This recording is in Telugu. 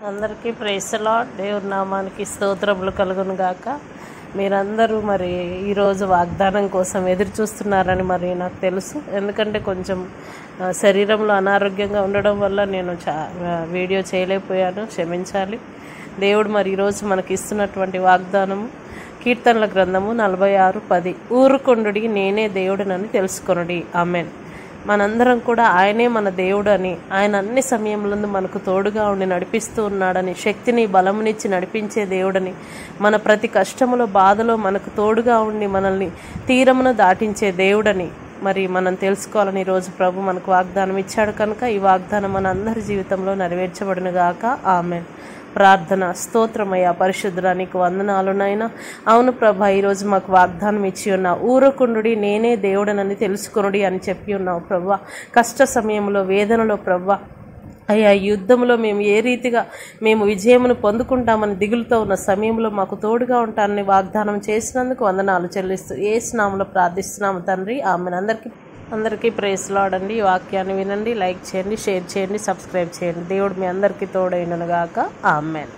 అందరికీ ప్రైజ్ ది లార్డ్. దేవుని నామానికి స్తోత్రములు కలుగును గాక. మీరందరూ మరి ఈరోజు వాగ్దానం కోసం ఎదురు చూస్తున్నారని మరి నాకు తెలుసు. ఎందుకంటే కొంచెం శరీరంలో అనారోగ్యంగా ఉండడం వల్ల నేను వీడియో చేయలేకపోయాను, క్షమించాలి. దేవుడు మరి ఈరోజు మనకి ఇస్తున్నటువంటి వాగ్దానము కీర్తనల గ్రంథము 46:10 ఊరుకొండుడి నేనే దేవుడినని తెలుసుకొనుడి. ఆమెన్. మనందరం కూడా ఆయనే మన దేవుడు అని, ఆయన అన్ని సమయంలో మనకు తోడుగా ఉండి నడిపిస్తూ ఉన్నాడని, శక్తిని బలమునిచ్చి నడిపించే దేవుడని, మన ప్రతి కష్టములో బాధలో మనకు తోడుగా ఉండి మనల్ని తీరమున దాటించే దేవుడని మరి మనం తెలుసుకోవాలని ఈరోజు ప్రభు మనకు వాగ్దానం ఇచ్చాడు. కనుక ఈ వాగ్దానం మన అందరి జీవితంలో నెరవేర్చబడును గాక. ఆమెన్. ప్రార్థన. స్తోత్రమయ్యా పరిశుద్ధుడా, నీకు వందనాలునైనా. అవును ప్రభా, ఈరోజు మాకు వాగ్దానం ఇచ్చి ఉన్నావు. ఊరకుండుడి నేనే దేవుడనని తెలుసుకొనుడి అని చెప్పి ఉన్నావు ప్రభా. కష్ట సమయంలో, వేదనలో ప్రభా, అయ్యా యుద్ధంలో మేము ఏ రీతిగా మేము విజయమును పొందుకుంటామని దిగులుతో ఉన్న సమయంలో మాకు తోడుగా ఉంటానని వాగ్దానం చేసినందుకు వందనాలు చెల్లిస్తూ యేసు నామములో ప్రార్థిస్తున్నాము తండ్రి. ఆమెన్. అందరికీ ప్రైజ్ ది లార్డ్ అండి. ఈ వాక్యాన్ని వినండి, లైక్ చేయండి, షేర్ చేయండి, సబ్స్క్రైబ్ చేయండి. దేవుడు మీ అందరికీ తోడైనను గాక. ఆమెన్.